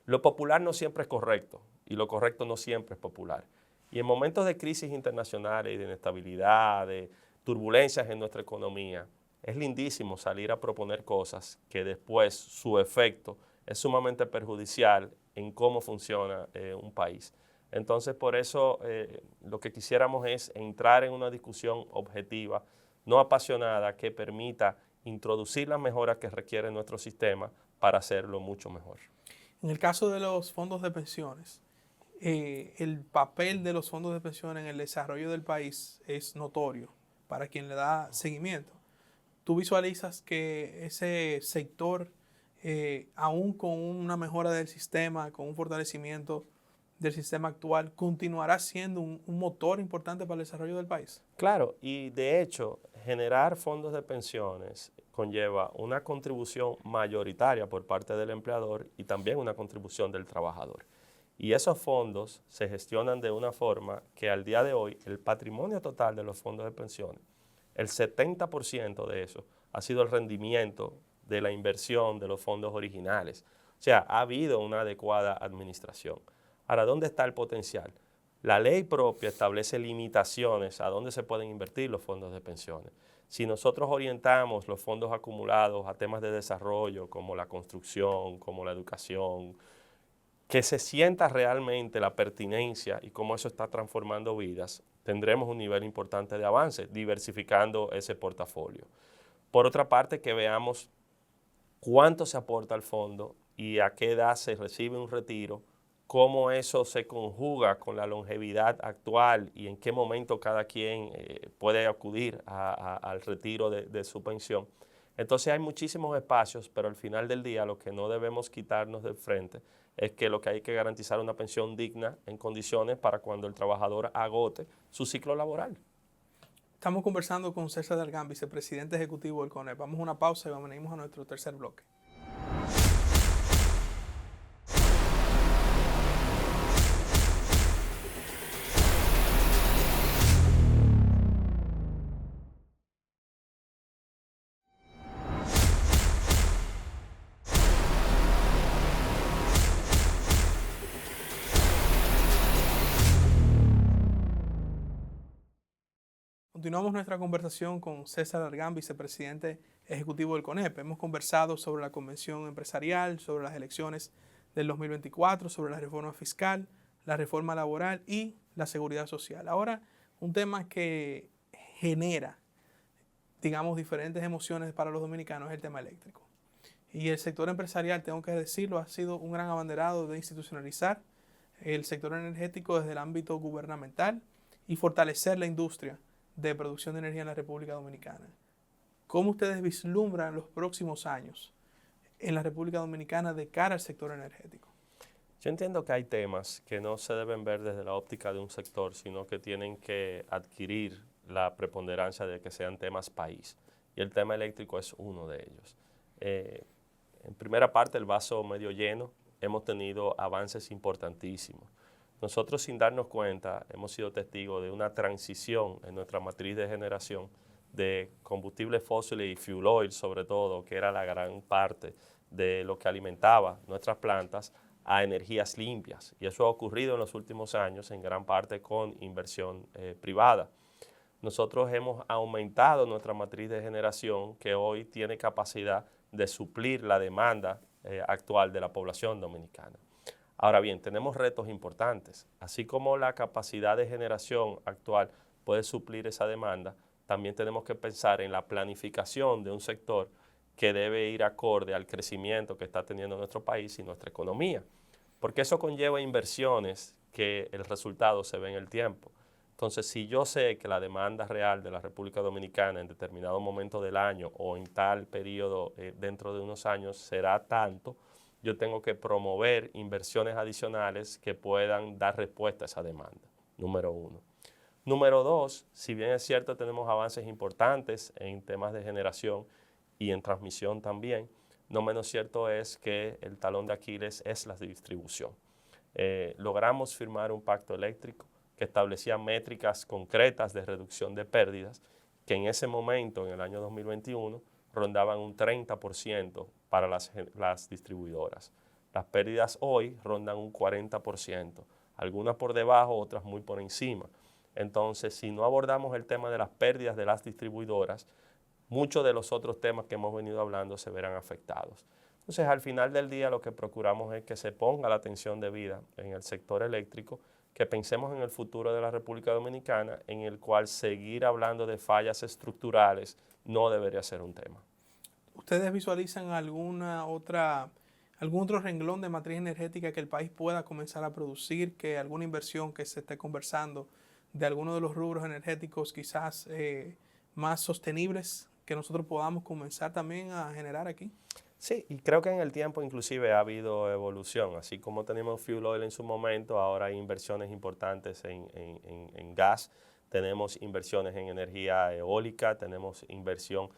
Lo popular no siempre es correcto y lo correcto no siempre es popular. Y en momentos de crisis internacionales y de inestabilidad, de turbulencias en nuestra economía, es lindísimo salir a proponer cosas que después su efecto es sumamente perjudicial en cómo funciona un país. Entonces, por eso lo que quisiéramos es entrar en una discusión objetiva, no apasionada, que permita introducir las mejoras que requiere nuestro sistema para hacerlo mucho mejor. En el caso de los fondos de pensiones, el papel de los fondos de pensiones en el desarrollo del país es notorio para quien le da seguimiento. ¿Tú visualizas que ese sector, aún con una mejora del sistema, con un fortalecimiento del sistema actual, continuará siendo un motor importante para el desarrollo del país? Claro, y de hecho, generar fondos de pensiones conlleva una contribución mayoritaria por parte del empleador y también una contribución del trabajador. Y esos fondos se gestionan de una forma que al día de hoy el patrimonio total de los fondos de pensiones, el 70% de eso ha sido el rendimiento de la inversión de los fondos originales. O sea, ha habido una adecuada administración. Ahora, ¿dónde está el potencial? La ley propia establece limitaciones a dónde se pueden invertir los fondos de pensiones. Si nosotros orientamos los fondos acumulados a temas de desarrollo como la construcción, como la educación, que se sienta realmente la pertinencia y cómo eso está transformando vidas, tendremos un nivel importante de avance, diversificando ese portafolio. Por otra parte, que veamos cuánto se aporta al fondo y a qué edad se recibe un retiro, cómo eso se conjuga con la longevidad actual y en qué momento cada quien puede acudir al retiro de su pensión. Entonces hay muchísimos espacios, pero al final del día lo que no debemos quitarnos de frente es que lo que hay que garantizar una pensión digna en condiciones para cuando el trabajador agote su ciclo laboral. Estamos conversando con César Dargan, vicepresidente ejecutivo del CONEP. Vamos a una pausa y venimos a nuestro tercer bloque. Continuamos nuestra conversación con César Dargan, vicepresidente ejecutivo del CONEP. Hemos conversado sobre la convención empresarial, sobre las elecciones del 2024, sobre la reforma fiscal, la reforma laboral y la seguridad social. Ahora, un tema que genera, digamos, diferentes emociones para los dominicanos es el tema eléctrico. Y el sector empresarial, tengo que decirlo, ha sido un gran abanderado de institucionalizar el sector energético desde el ámbito gubernamental y fortalecer la industria de producción de energía en la República Dominicana. ¿Cómo ustedes vislumbran los próximos años en la República Dominicana de cara al sector energético? Yo entiendo que hay temas que no se deben ver desde la óptica de un sector, sino que tienen que adquirir la preponderancia de que sean temas país. Y el tema eléctrico es uno de ellos. En primera parte, el vaso medio lleno, hemos tenido avances importantísimos. Nosotros, sin darnos cuenta, hemos sido testigos de una transición en nuestra matriz de generación de combustibles fósiles y fuel oil, sobre todo, que era la gran parte de lo que alimentaba nuestras plantas, a energías limpias. Y eso ha ocurrido en los últimos años, en gran parte con inversión privada. Nosotros hemos aumentado nuestra matriz de generación, que hoy tiene capacidad de suplir la demanda actual de la población dominicana. Ahora bien, tenemos retos importantes. Así como la capacidad de generación actual puede suplir esa demanda, también tenemos que pensar en la planificación de un sector que debe ir acorde al crecimiento que está teniendo nuestro país y nuestra economía. Porque eso conlleva inversiones que el resultado se ve en el tiempo. Entonces, si yo sé que la demanda real de la República Dominicana en determinado momento del año o en tal periodo dentro de unos años será tanto, yo tengo que promover inversiones adicionales que puedan dar respuesta a esa demanda, número uno. Número dos, si bien es cierto tenemos avances importantes en temas de generación y en transmisión también, no menos cierto es que el talón de Aquiles es la distribución. Logramos firmar un pacto eléctrico que establecía métricas concretas de reducción de pérdidas, que en ese momento, en el año 2021, rondaban un 30% para las distribuidoras. Las pérdidas hoy rondan un 40%, algunas por debajo, otras muy por encima. Entonces, si no abordamos el tema de las pérdidas de las distribuidoras, muchos de los otros temas que hemos venido hablando se verán afectados. Entonces, al final del día, lo que procuramos es que se ponga la atención debida en el sector eléctrico, que pensemos en el futuro de la República Dominicana, en el cual seguir hablando de fallas estructurales no debería ser un tema. ¿Ustedes visualizan algún otro renglón de matriz energética que el país pueda comenzar a producir, que alguna inversión que se esté conversando de alguno de los rubros energéticos quizás más sostenibles que nosotros podamos comenzar también a generar aquí? Sí, y creo que en el tiempo inclusive ha habido evolución. Así como tenemos fuel oil en su momento, ahora hay inversiones importantes en gas, tenemos inversiones en energía eólica, tenemos inversión,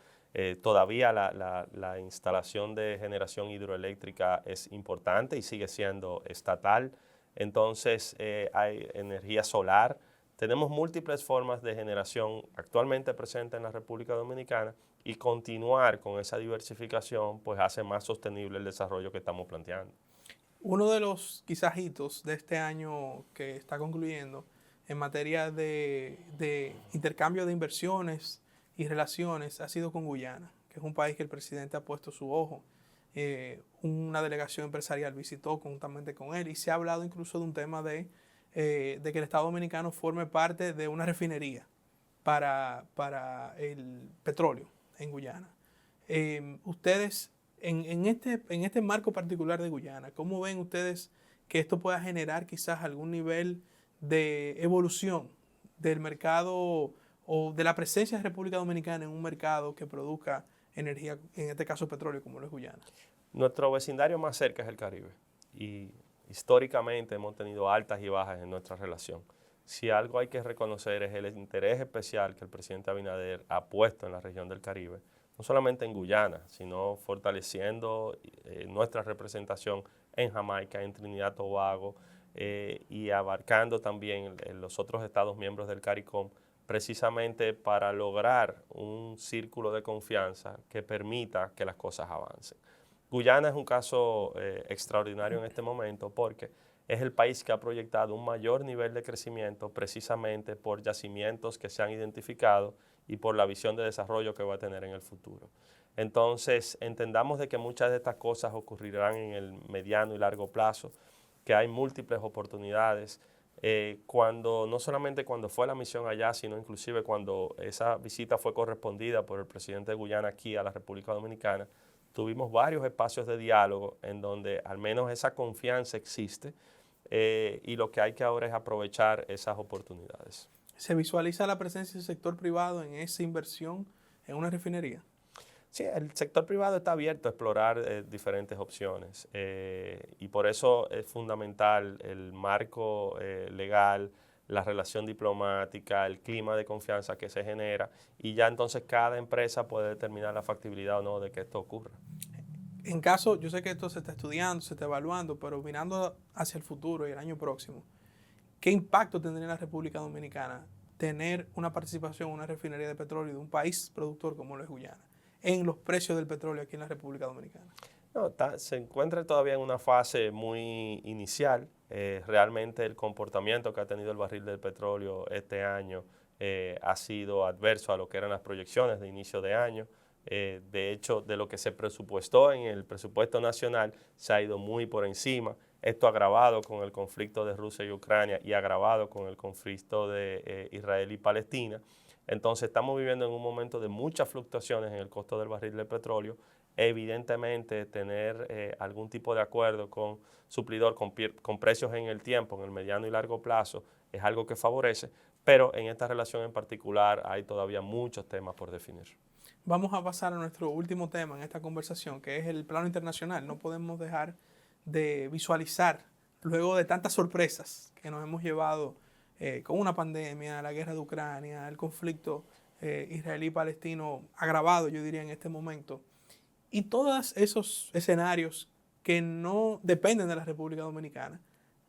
todavía la instalación de generación hidroeléctrica es importante y sigue siendo estatal. Entonces hay energía solar. Tenemos múltiples formas de generación actualmente presentes en la República Dominicana y continuar con esa diversificación pues hace más sostenible el desarrollo que estamos planteando. Uno de los quizás hitos de este año que está concluyendo en materia de intercambio de inversiones y relaciones ha sido con Guyana, que es un país que el presidente ha puesto su ojo. Una delegación empresarial visitó conjuntamente con él y se ha hablado incluso de un tema de que el Estado Dominicano forme parte de una refinería para el petróleo en Guyana. Ustedes, en este marco particular de Guyana, ¿cómo ven ustedes que esto pueda generar quizás algún nivel de evolución del mercado o de la presencia de República Dominicana en un mercado que produzca energía, en este caso petróleo, como lo es Guyana? Nuestro vecindario más cerca es el Caribe y históricamente hemos tenido altas y bajas en nuestra relación. Si algo hay que reconocer es el interés especial que el presidente Abinader ha puesto en la región del Caribe, no solamente en Guyana, sino fortaleciendo nuestra representación en Jamaica, en Trinidad y Tobago, y abarcando también los otros estados miembros del CARICOM, precisamente para lograr un círculo de confianza que permita que las cosas avancen. Guyana es un caso extraordinario en este momento porque es el país que ha proyectado un mayor nivel de crecimiento precisamente por yacimientos que se han identificado y por la visión de desarrollo que va a tener en el futuro. Entonces, entendamos de que muchas de estas cosas ocurrirán en el mediano y largo plazo, que hay múltiples oportunidades. No solamente cuando fue la misión allá, sino inclusive cuando esa visita fue correspondida por el presidente de Guyana aquí a la República Dominicana, tuvimos varios espacios de diálogo en donde al menos esa confianza existe y lo que hay que ahora es aprovechar esas oportunidades. ¿Se visualiza la presencia del sector privado en esa inversión en una refinería? Sí, el sector privado está abierto a explorar diferentes opciones y por eso es fundamental el marco legal, la relación diplomática, el clima de confianza que se genera y ya entonces cada empresa puede determinar la factibilidad o no de que esto ocurra. En caso, yo sé que esto se está estudiando, se está evaluando, pero mirando hacia el futuro y el año próximo, ¿qué impacto tendría en la República Dominicana tener una participación en una refinería de petróleo de un país productor como lo es Guyana en los precios del petróleo aquí en la República Dominicana? No, se encuentra todavía en una fase muy inicial. Realmente el comportamiento que ha tenido el barril del petróleo este año ha sido adverso a lo que eran las proyecciones de inicio de año. De hecho, de lo que se presupuestó en el presupuesto nacional se ha ido muy por encima. Esto agravado con el conflicto de Rusia y Ucrania y agravado con el conflicto de Israel y Palestina. Entonces estamos viviendo en un momento de muchas fluctuaciones en el costo del barril del petróleo. Evidentemente tener algún tipo de acuerdo con suplidor con precios en el tiempo, en el mediano y largo plazo, es algo que favorece, pero en esta relación en particular hay todavía muchos temas por definir. Vamos a pasar a nuestro último tema en esta conversación, que es el plano internacional. No podemos dejar de visualizar, luego de tantas sorpresas que nos hemos llevado con una pandemia, la guerra de Ucrania, el conflicto israelí-palestino agravado, yo diría, en este momento, y todos esos escenarios que no dependen de la República Dominicana,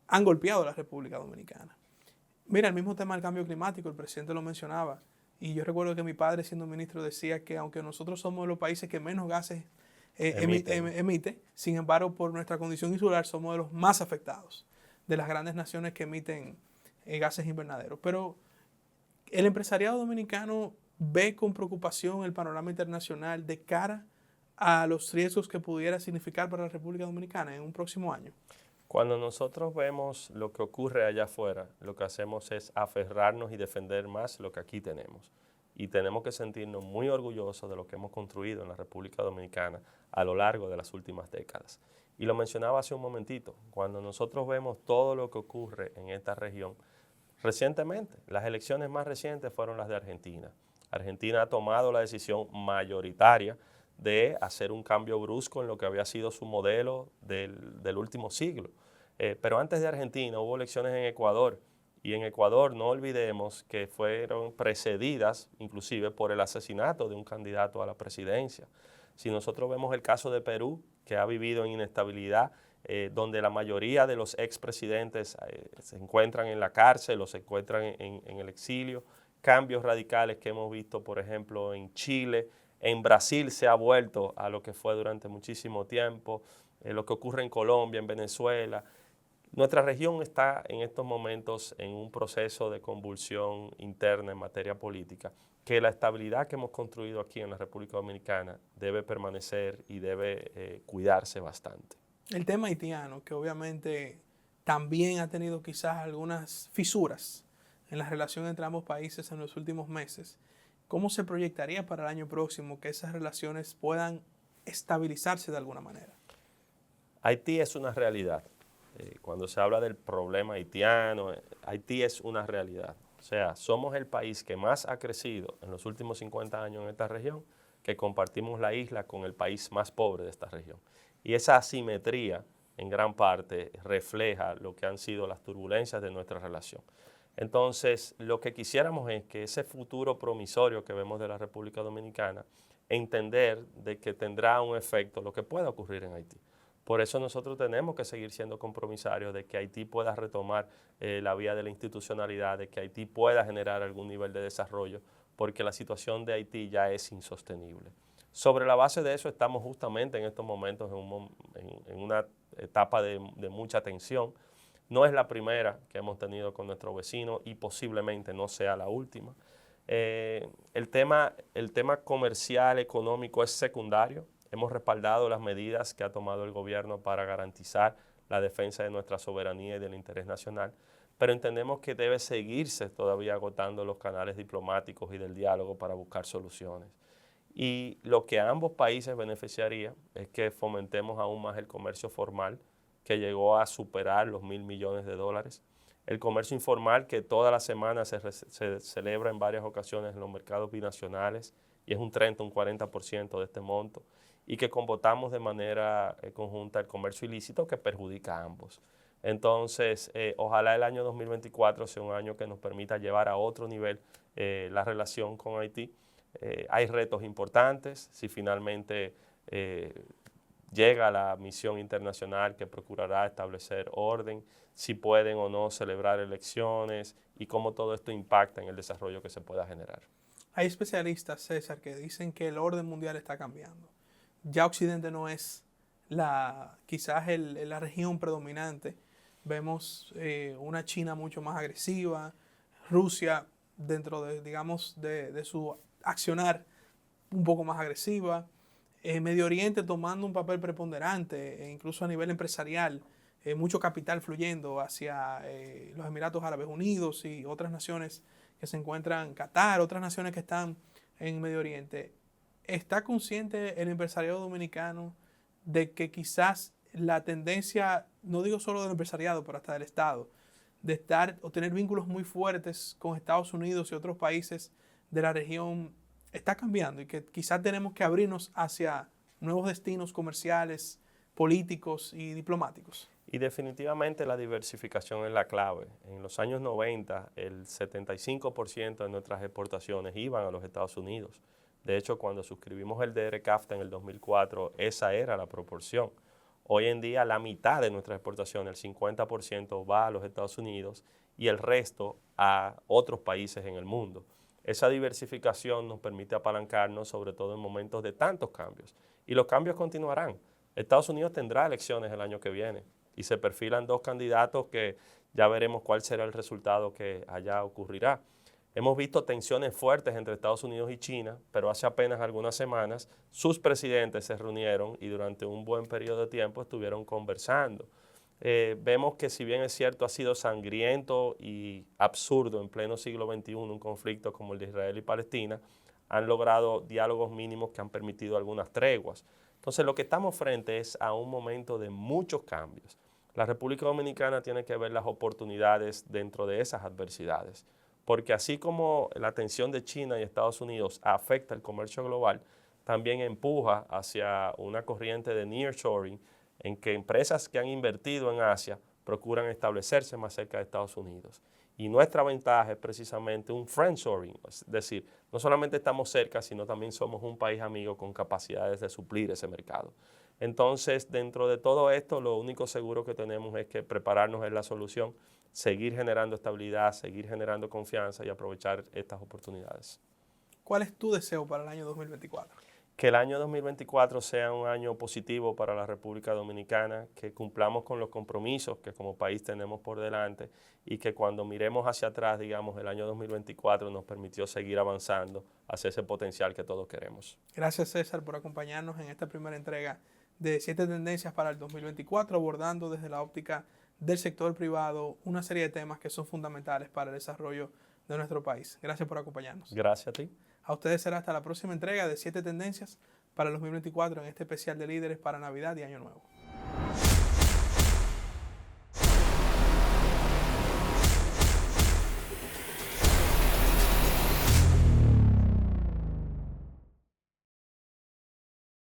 han golpeado a la República Dominicana. Mira, el mismo tema del cambio climático, el presidente lo mencionaba, y yo recuerdo que mi padre, siendo ministro, decía que aunque nosotros somos los países que menos gases emite, sin embargo, por nuestra condición insular, somos de los más afectados de las grandes naciones que emiten gases invernaderos. Pero el empresariado dominicano ve con preocupación el panorama internacional de cara a los riesgos que pudiera significar para la República Dominicana en un próximo año. Cuando nosotros vemos lo que ocurre allá afuera, lo que hacemos es aferrarnos y defender más lo que aquí tenemos. Y tenemos que sentirnos muy orgullosos de lo que hemos construido en la República Dominicana a lo largo de las últimas décadas. Y lo mencionaba hace un momentito, cuando nosotros vemos todo lo que ocurre en esta región, recientemente, las elecciones más recientes fueron las de Argentina. Argentina ha tomado la decisión mayoritaria de hacer un cambio brusco en lo que había sido su modelo del último siglo. Pero antes de Argentina hubo elecciones en Ecuador y en Ecuador no olvidemos que fueron precedidas inclusive por el asesinato de un candidato a la presidencia. Si nosotros vemos el caso de Perú, que ha vivido en inestabilidad, donde la mayoría de los expresidentes se encuentran en la cárcel o se encuentran en el exilio, cambios radicales que hemos visto, por ejemplo, en Chile, En Brasil se ha vuelto a lo que fue durante muchísimo tiempo, lo que ocurre en Colombia, en Venezuela. Nuestra región está en estos momentos en un proceso de convulsión interna en materia política, que la estabilidad que hemos construido aquí en la República Dominicana debe permanecer y debe cuidarse bastante. El tema haitiano, que obviamente también ha tenido quizás algunas fisuras en la relación entre ambos países en los últimos meses, ¿cómo se proyectaría para el año próximo que esas relaciones puedan estabilizarse de alguna manera? Haití es una realidad. Cuando se habla del problema haitiano, Haití es una realidad. O sea, somos el país que más ha crecido en los últimos 50 años en esta región, que compartimos la isla con el país más pobre de esta región. Y esa asimetría, en gran parte, refleja lo que han sido las turbulencias de nuestra relación. Entonces, lo que quisiéramos es que ese futuro promisorio que vemos de la República Dominicana, entender de que tendrá un efecto lo que pueda ocurrir en Haití. Por eso nosotros tenemos que seguir siendo compromisarios de que Haití pueda retomar la vía de la institucionalidad, de que Haití pueda generar algún nivel de desarrollo, porque la situación de Haití ya es insostenible. Sobre la base de eso estamos justamente en estos momentos en una etapa de mucha tensión. No es la primera que hemos tenido con nuestro vecino y posiblemente no sea la última. El tema comercial, económico es secundario. Hemos respaldado las medidas que ha tomado el gobierno para garantizar la defensa de nuestra soberanía y del interés nacional, pero entendemos que debe seguirse todavía agotando los canales diplomáticos y del diálogo para buscar soluciones. Y lo que a ambos países beneficiaría es que fomentemos aún más el comercio formal, que llegó a superar los $1.000 millones. El comercio informal, que toda la semana se celebra en varias ocasiones en los mercados binacionales, y es un 30, un 40% de este monto, y que combatamos de manera conjunta el comercio ilícito que perjudica a ambos. Entonces, ojalá el año 2024 sea un año que nos permita llevar a otro nivel la relación con Haití. Hay retos importantes. Si finalmente llega la misión internacional que procurará establecer orden, si pueden o no celebrar elecciones y cómo todo esto impacta en el desarrollo que se pueda generar. Hay especialistas, César, que dicen que el orden mundial está cambiando. Ya Occidente no es quizás la región predominante. Vemos una China mucho más agresiva, Rusia dentro de, digamos, de su accionar un poco más agresiva, Medio Oriente tomando un papel preponderante, incluso a nivel empresarial, mucho capital fluyendo hacia los Emiratos Árabes Unidos y otras naciones que se encuentran, Qatar, otras naciones que están en Medio Oriente. ¿Está consciente el empresariado dominicano de que quizás la tendencia, no digo solo del empresariado, pero hasta del Estado, de estar o tener vínculos muy fuertes con Estados Unidos y otros países de la región está cambiando y que quizás tenemos que abrirnos hacia nuevos destinos comerciales, políticos y diplomáticos? Y definitivamente la diversificación es la clave. En los años 90, el 75% de nuestras exportaciones iban a los Estados Unidos. De hecho, cuando suscribimos el DR-CAFTA en el 2004, esa era la proporción. Hoy en día, la mitad de nuestras exportaciones, el 50%, va a los Estados Unidos y el resto a otros países en el mundo. Esa diversificación nos permite apalancarnos, sobre todo en momentos de tantos cambios. Y los cambios continuarán. Estados Unidos tendrá elecciones el año que viene y se perfilan dos candidatos que ya veremos cuál será el resultado que allá ocurrirá. Hemos visto tensiones fuertes entre Estados Unidos y China, pero hace apenas algunas semanas sus presidentes se reunieron y durante un buen periodo de tiempo estuvieron conversando. Vemos que si bien es cierto ha sido sangriento y absurdo en pleno siglo XXI un conflicto como el de Israel y Palestina, han logrado diálogos mínimos que han permitido algunas treguas. Entonces lo que estamos frente es a un momento de muchos cambios. La República Dominicana tiene que ver las oportunidades dentro de esas adversidades, porque así como la tensión de China y Estados Unidos afecta el comercio global, también empuja hacia una corriente de nearshoring en que empresas que han invertido en Asia procuran establecerse más cerca de Estados Unidos. Y nuestra ventaja es precisamente un friendshoring, es decir, no solamente estamos cerca, sino también somos un país amigo con capacidades de suplir ese mercado. Entonces, dentro de todo esto, lo único seguro que tenemos es que prepararnos es la solución, seguir generando estabilidad, seguir generando confianza y aprovechar estas oportunidades. ¿Cuál es tu deseo para el año 2024? Que el año 2024 sea un año positivo para la República Dominicana, que cumplamos con los compromisos que como país tenemos por delante y que cuando miremos hacia atrás, digamos, el año 2024 nos permitió seguir avanzando hacia ese potencial que todos queremos. Gracias, César, por acompañarnos en esta primera entrega de 7 tendencias para el 2024, abordando desde la óptica del sector privado una serie de temas que son fundamentales para el desarrollo de nuestro país. Gracias por acompañarnos. Gracias a ti. A ustedes será hasta la próxima entrega de 7 tendencias para el 2024 en este especial de líderes para Navidad y Año Nuevo.